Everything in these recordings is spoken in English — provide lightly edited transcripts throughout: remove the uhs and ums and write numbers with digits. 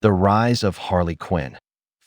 The Rise of Harley Quinn.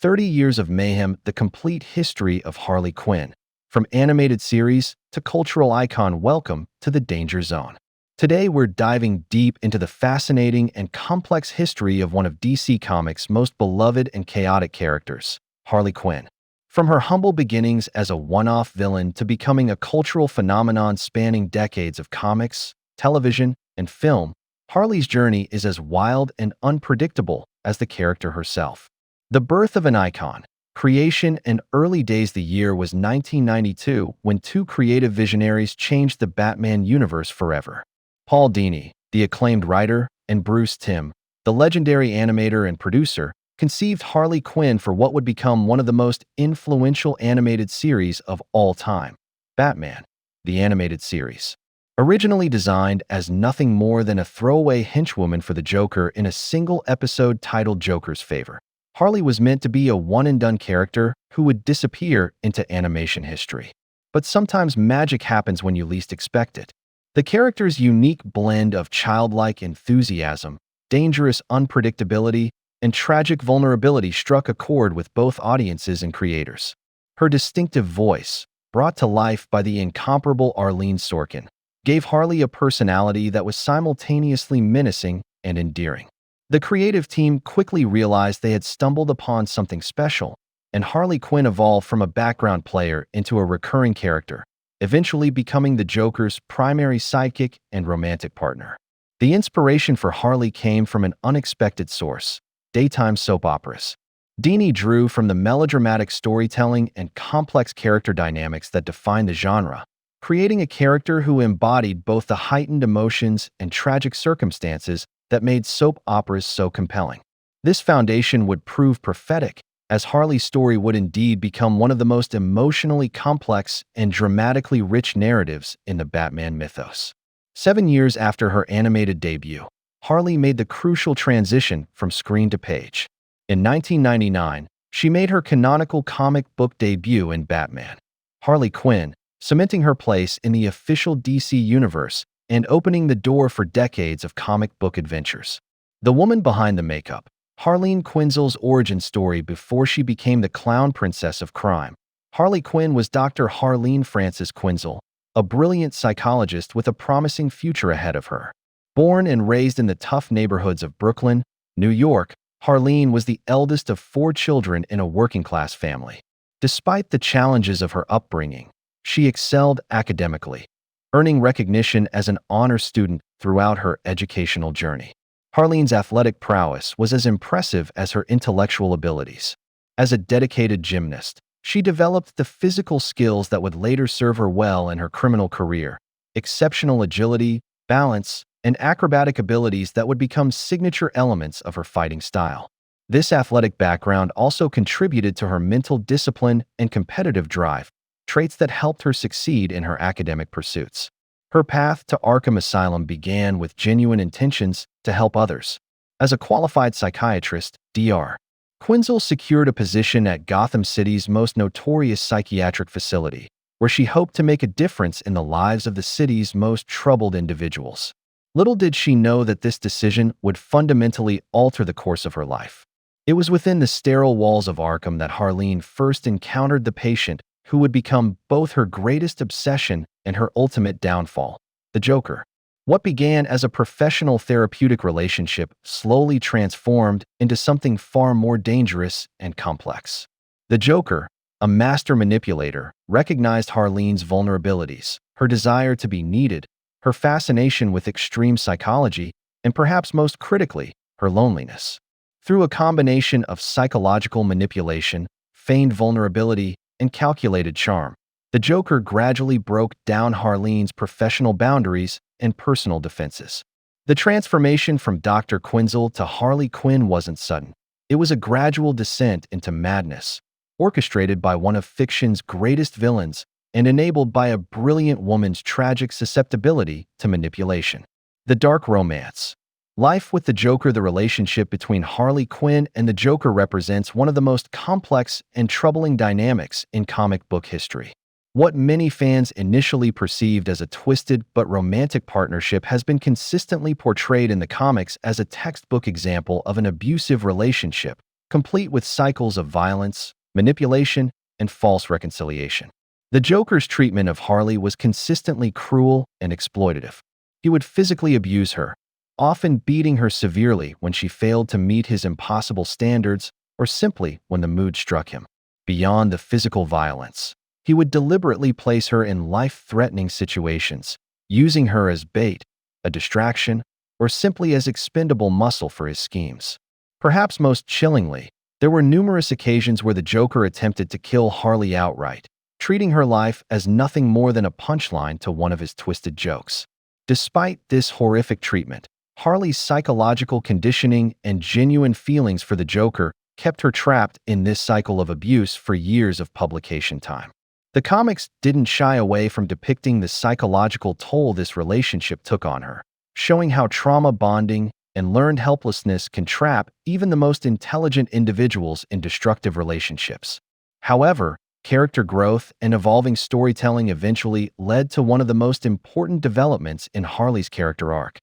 30 Years of Mayhem, the complete history of Harley Quinn. From animated series to cultural icon, welcome to the Danger Zone. Today we're diving deep into the fascinating and complex history of one of DC Comics' most beloved and chaotic characters, Harley Quinn. From her humble beginnings as a one-off villain to becoming a cultural phenomenon spanning decades of comics, television, and film, Harley's journey is as wild and unpredictable as the character herself. The birth of an icon, creation, and early days. The year was 1992 when two creative visionaries changed the Batman universe forever. Paul Dini, the acclaimed writer, and Bruce Timm, the legendary animator and producer, conceived Harley Quinn for what would become one of the most influential animated series of all time, Batman, the animated series. Originally designed as nothing more than a throwaway henchwoman for the Joker in a single episode titled Joker's Favor, Harley was meant to be a one-and-done character who would disappear into animation history. But sometimes magic happens when you least expect it. The character's unique blend of childlike enthusiasm, dangerous unpredictability, and tragic vulnerability struck a chord with both audiences and creators. Her distinctive voice, brought to life by the incomparable Arlene Sorkin, gave Harley a personality that was simultaneously menacing and endearing. The creative team quickly realized they had stumbled upon something special, and Harley Quinn evolved from a background player into a recurring character, eventually becoming the Joker's primary sidekick and romantic partner. The inspiration for Harley came from an unexpected source: daytime soap operas. Dini drew from the melodramatic storytelling and complex character dynamics that define the genre, creating a character who embodied both the heightened emotions and tragic circumstances that made soap operas so compelling. This foundation would prove prophetic, as Harley's story would indeed become one of the most emotionally complex and dramatically rich narratives in the Batman mythos. 7 years after her animated debut, Harley made the crucial transition from screen to page. In 1999, she made her canonical comic book debut in Batman, Harley Quinn, cementing her place in the official DC universe and opening the door for decades of comic book adventures. The woman behind the makeup, Harleen Quinzel's origin story before she became the clown princess of crime. Harley Quinn was Dr. Harleen Frances Quinzel, a brilliant psychologist with a promising future ahead of her. Born and raised in the tough neighborhoods of Brooklyn, New York, Harleen was the eldest of 4 children in a working-class family. Despite the challenges of her upbringing, she excelled academically, earning recognition as an honor student throughout her educational journey. Harleen's athletic prowess was as impressive as her intellectual abilities. As a dedicated gymnast, she developed the physical skills that would later serve her well in her criminal career: exceptional agility, balance, and acrobatic abilities that would become signature elements of her fighting style. This athletic background also contributed to her mental discipline and competitive drive, traits that helped her succeed in her academic pursuits. Her path to Arkham Asylum began with genuine intentions to help others. As a qualified psychiatrist, Dr. Quinzel secured a position at Gotham City's most notorious psychiatric facility, where she hoped to make a difference in the lives of the city's most troubled individuals. Little did she know that this decision would fundamentally alter the course of her life. It was within the sterile walls of Arkham that Harleen first encountered the patient who would become both her greatest obsession and her ultimate downfall, the Joker. What began as a professional therapeutic relationship slowly transformed into something far more dangerous and complex. The Joker, a master manipulator, recognized Harleen's vulnerabilities, her desire to be needed, her fascination with extreme psychology, and perhaps most critically, her loneliness. Through a combination of psychological manipulation, feigned vulnerability, and calculated charm, the Joker gradually broke down Harleen's professional boundaries and personal defenses. The transformation from Dr. Quinzel to Harley Quinn wasn't sudden. It was a gradual descent into madness, orchestrated by one of fiction's greatest villains and enabled by a brilliant woman's tragic susceptibility to manipulation. The dark romance. Life with the Joker. The relationship between Harley Quinn and the Joker represents one of the most complex and troubling dynamics in comic book history. What many fans initially perceived as a twisted but romantic partnership has been consistently portrayed in the comics as a textbook example of an abusive relationship, complete with cycles of violence, manipulation, and false reconciliation. The Joker's treatment of Harley was consistently cruel and exploitative. He would physically abuse her, often beating her severely when she failed to meet his impossible standards or simply when the mood struck him. Beyond the physical violence, he would deliberately place her in life-threatening situations, using her as bait, a distraction, or simply as expendable muscle for his schemes. Perhaps most chillingly, there were numerous occasions where the Joker attempted to kill Harley outright, treating her life as nothing more than a punchline to one of his twisted jokes. Despite this horrific treatment, Harley's psychological conditioning and genuine feelings for the Joker kept her trapped in this cycle of abuse for years of publication time. The comics didn't shy away from depicting the psychological toll this relationship took on her, showing how trauma bonding and learned helplessness can trap even the most intelligent individuals in destructive relationships. However, character growth and evolving storytelling eventually led to one of the most important developments in Harley's character arc: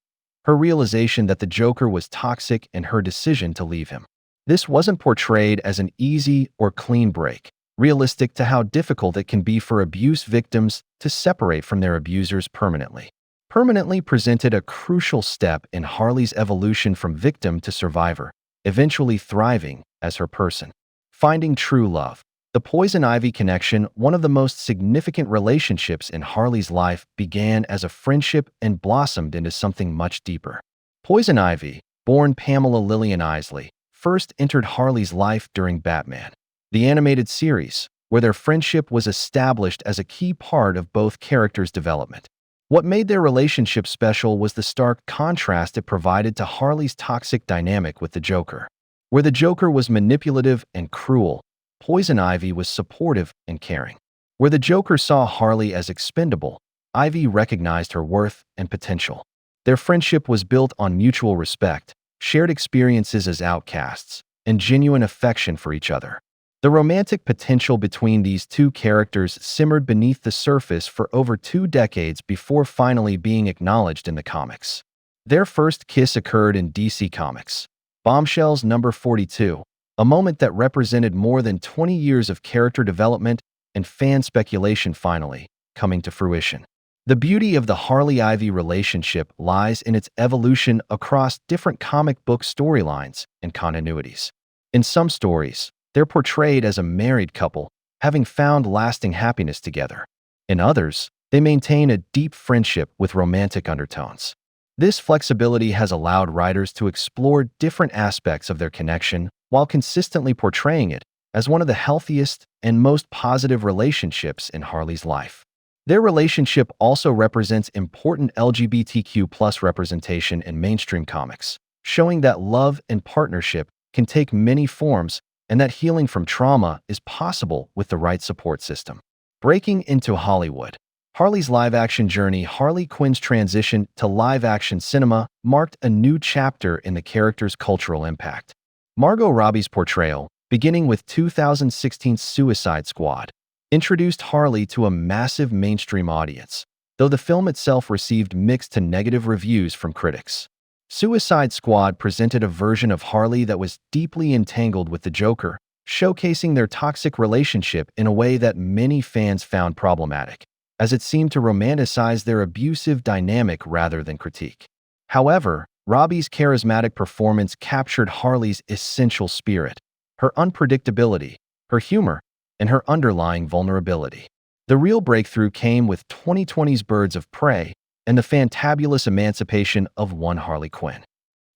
her realization that the Joker was toxic and her decision to leave him. This wasn't portrayed as an easy or clean break, realistic to how difficult it can be for abuse victims to separate from their abusers permanently. Permanently presented a crucial step in Harley's evolution from victim to survivor, eventually thriving as her person. Finding true love. The Poison Ivy connection, one of the most significant relationships in Harley's life, began as a friendship and blossomed into something much deeper. Poison Ivy, born Pamela Lillian Isley, first entered Harley's life during Batman, the animated series, where their friendship was established as a key part of both characters' development. What made their relationship special was the stark contrast it provided to Harley's toxic dynamic with the Joker. Where the Joker was manipulative and cruel, Poison Ivy was supportive and caring. Where the Joker saw Harley as expendable, Ivy recognized her worth and potential. Their friendship was built on mutual respect, shared experiences as outcasts, and genuine affection for each other. The romantic potential between these two characters simmered beneath the surface for over 2 decades before finally being acknowledged in the comics. Their first kiss occurred in DC Comics' Bombshells number 42, a moment that represented more than 20 years of character development and fan speculation finally coming to fruition. The beauty of the Harley-Ivy relationship lies in its evolution across different comic book storylines and continuities. In some stories, they're portrayed as a married couple, having found lasting happiness together. In others, they maintain a deep friendship with romantic undertones. This flexibility has allowed writers to explore different aspects of their connection while consistently portraying it as one of the healthiest and most positive relationships in Harley's life. Their relationship also represents important LGBTQ+ representation in mainstream comics, showing that love and partnership can take many forms and that healing from trauma is possible with the right support system. Breaking into Hollywood. Harley's live-action journey. Harley Quinn's transition to live-action cinema marked a new chapter in the character's cultural impact. Margot Robbie's portrayal, beginning with 2016's Suicide Squad, introduced Harley to a massive mainstream audience, though the film itself received mixed to negative reviews from critics. Suicide Squad presented a version of Harley that was deeply entangled with the Joker, showcasing their toxic relationship in a way that many fans found problematic, as it seemed to romanticize their abusive dynamic rather than critique. However, Robbie's charismatic performance captured Harley's essential spirit, her unpredictability, her humor, and her underlying vulnerability. The real breakthrough came with 2020's Birds of Prey and the fantabulous emancipation of one Harley Quinn.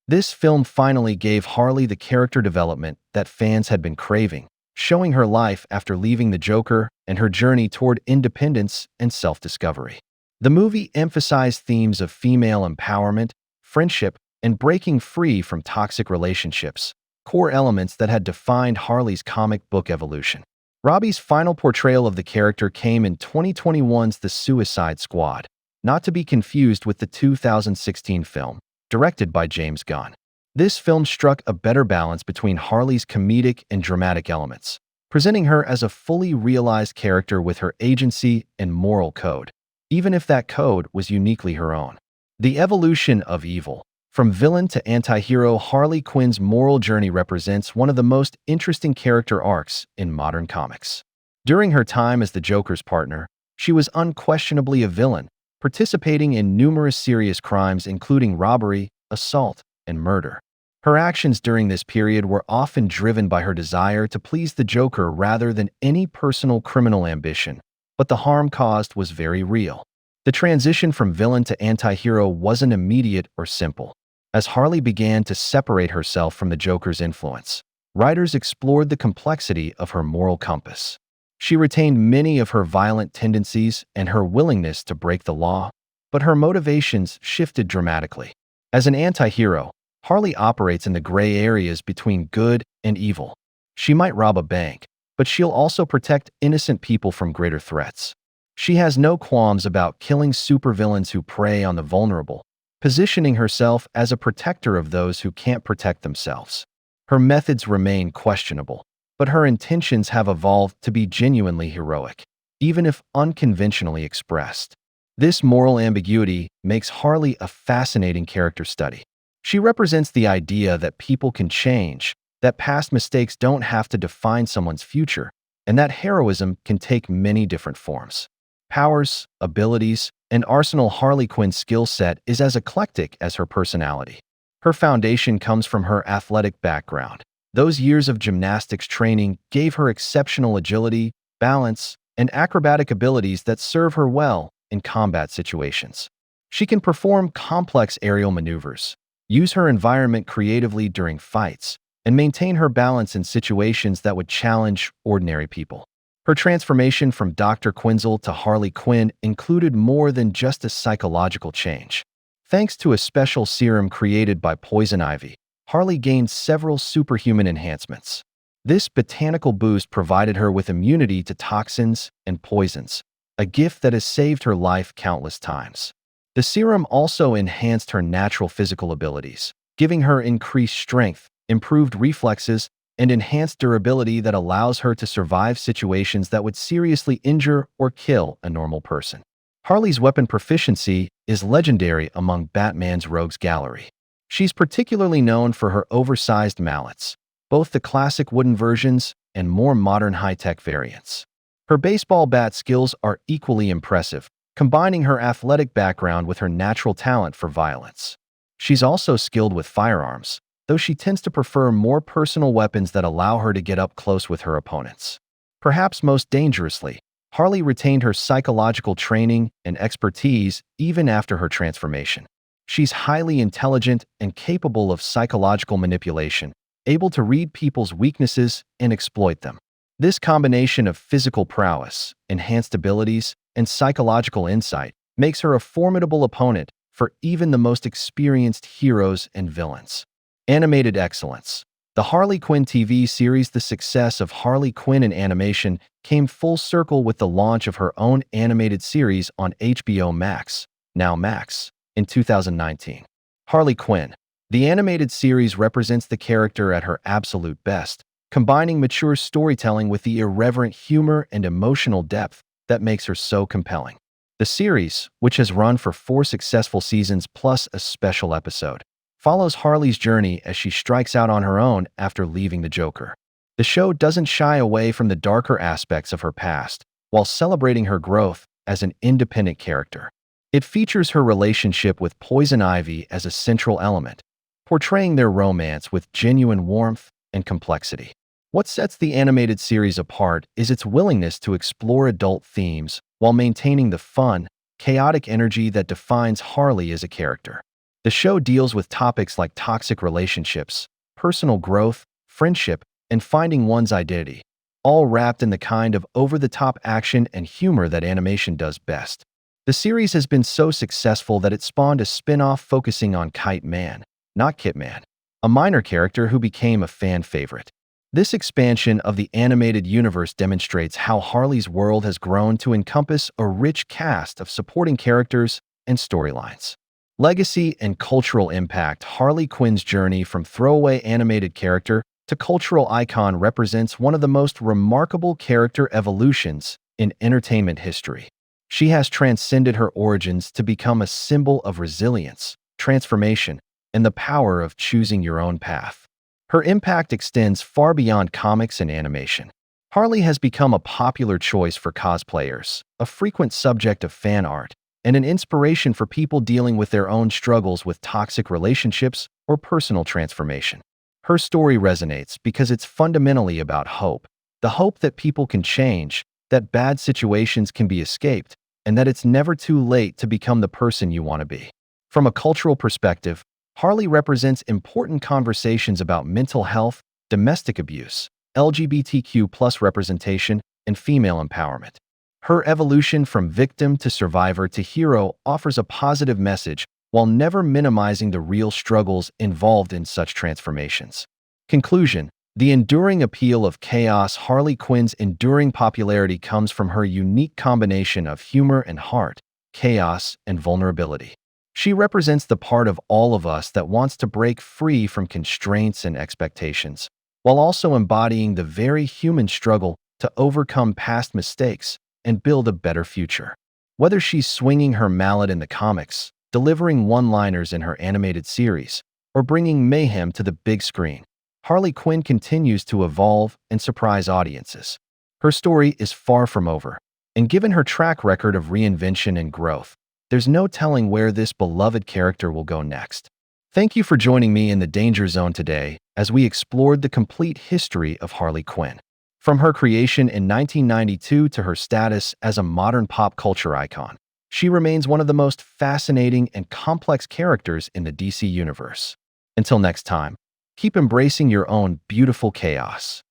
This film finally gave Harley the character development that fans had been craving, showing her life after leaving the Joker and her journey toward independence and self-discovery. The movie emphasized themes of female empowerment, friendship, and breaking free from toxic relationships, core elements that had defined Harley's comic book evolution. Robbie's final portrayal of the character came in 2021's The Suicide Squad, not to be confused with the 2016 film, directed by James Gunn. This film struck a better balance between Harley's comedic and dramatic elements, presenting her as a fully realized character with her agency and moral code, even if that code was uniquely her own. The evolution of evil. From villain to anti-hero, Harley Quinn's moral journey represents one of the most interesting character arcs in modern comics. During her time as the Joker's partner, she was unquestionably a villain, participating in numerous serious crimes including robbery, assault, and murder. Her actions during this period were often driven by her desire to please the Joker rather than any personal criminal ambition, but the harm caused was very real. The transition from villain to anti-hero wasn't immediate or simple. As Harley began to separate herself from the Joker's influence, writers explored the complexity of her moral compass. She retained many of her violent tendencies and her willingness to break the law, but her motivations shifted dramatically. As an anti-hero, Harley operates in the gray areas between good and evil. She might rob a bank, but she'll also protect innocent people from greater threats. She has no qualms about killing supervillains who prey on the vulnerable, positioning herself as a protector of those who can't protect themselves. Her methods remain questionable, but her intentions have evolved to be genuinely heroic, even if unconventionally expressed. This moral ambiguity makes Harley a fascinating character study. She represents the idea that people can change, that past mistakes don't have to define someone's future, and that heroism can take many different forms. Powers, abilities, and arsenal. Harley Quinn's skill set is as eclectic as her personality. Her foundation comes from her athletic background. Those years of gymnastics training gave her exceptional agility, balance, and acrobatic abilities that serve her well in combat situations. She can perform complex aerial maneuvers, use her environment creatively during fights, and maintain her balance in situations that would challenge ordinary people. Her transformation from Dr. Quinzel to Harley Quinn included more than just a psychological change. Thanks to a special serum created by Poison Ivy, Harley gained several superhuman enhancements. This botanical boost provided her with immunity to toxins and poisons, a gift that has saved her life countless times. The serum also enhanced her natural physical abilities, giving her increased strength, improved reflexes, and enhanced durability that allows her to survive situations that would seriously injure or kill a normal person. Harley's weapon proficiency is legendary among Batman's rogues gallery. She's particularly known for her oversized mallets, both the classic wooden versions and more modern high-tech variants. Her baseball bat skills are equally impressive, combining her athletic background with her natural talent for violence. She's also skilled with firearms, though she tends to prefer more personal weapons that allow her to get up close with her opponents. Perhaps most dangerously, Harley retained her psychological training and expertise even after her transformation. She's highly intelligent and capable of psychological manipulation, able to read people's weaknesses and exploit them. This combination of physical prowess, enhanced abilities, and psychological insight makes her a formidable opponent for even the most experienced heroes and villains. Animated excellence. The Harley Quinn TV series. The success of Harley Quinn in animation came full circle with the launch of her own animated series on HBO Max, now Max, in 2019. Harley Quinn. The animated series represents the character at her absolute best, combining mature storytelling with the irreverent humor and emotional depth that makes her so compelling. The series, which has run for 4 successful seasons plus a special episode, follows Harley's journey as she strikes out on her own after leaving the Joker. The show doesn't shy away from the darker aspects of her past, while celebrating her growth as an independent character. It features her relationship with Poison Ivy as a central element, portraying their romance with genuine warmth and complexity. What sets the animated series apart is its willingness to explore adult themes while maintaining the fun, chaotic energy that defines Harley as a character. The show deals with topics like toxic relationships, personal growth, friendship, and finding one's identity, all wrapped in the kind of over-the-top action and humor that animation does best. The series has been so successful that it spawned a spin-off focusing on Kite Man, not Kit Man, a minor character who became a fan favorite. This expansion of the animated universe demonstrates how Harley's world has grown to encompass a rich cast of supporting characters and storylines. Legacy and cultural impact. Harley Quinn's journey from throwaway animated character to cultural icon represents one of the most remarkable character evolutions in entertainment history. She has transcended her origins to become a symbol of resilience, transformation, and the power of choosing your own path. Her impact extends far beyond comics and animation. Harley has become a popular choice for cosplayers, a frequent subject of fan art, and an inspiration for people dealing with their own struggles with toxic relationships or personal transformation. Her story resonates because it's fundamentally about hope, the hope that people can change, that bad situations can be escaped, and that it's never too late to become the person you want to be. From a cultural perspective, Harley represents important conversations about mental health, domestic abuse, LGBTQ+ representation, and female empowerment. Her evolution from victim to survivor to hero offers a positive message while never minimizing the real struggles involved in such transformations. Conclusion: the enduring appeal of chaos. Harley Quinn's enduring popularity comes from her unique combination of humor and heart, chaos and vulnerability. She represents the part of all of us that wants to break free from constraints and expectations, while also embodying the very human struggle to overcome past mistakes and build a better future. Whether she's swinging her mallet in the comics, delivering one-liners in her animated series, or bringing mayhem to the big screen, Harley Quinn continues to evolve and surprise audiences. Her story is far from over, and given her track record of reinvention and growth, there's no telling where this beloved character will go next. Thank you for joining me in the Danger Zone today as we explored the complete history of Harley Quinn. From her creation in 1992 to her status as a modern pop culture icon, she remains one of the most fascinating and complex characters in the DC universe. Until next time, keep embracing your own beautiful chaos.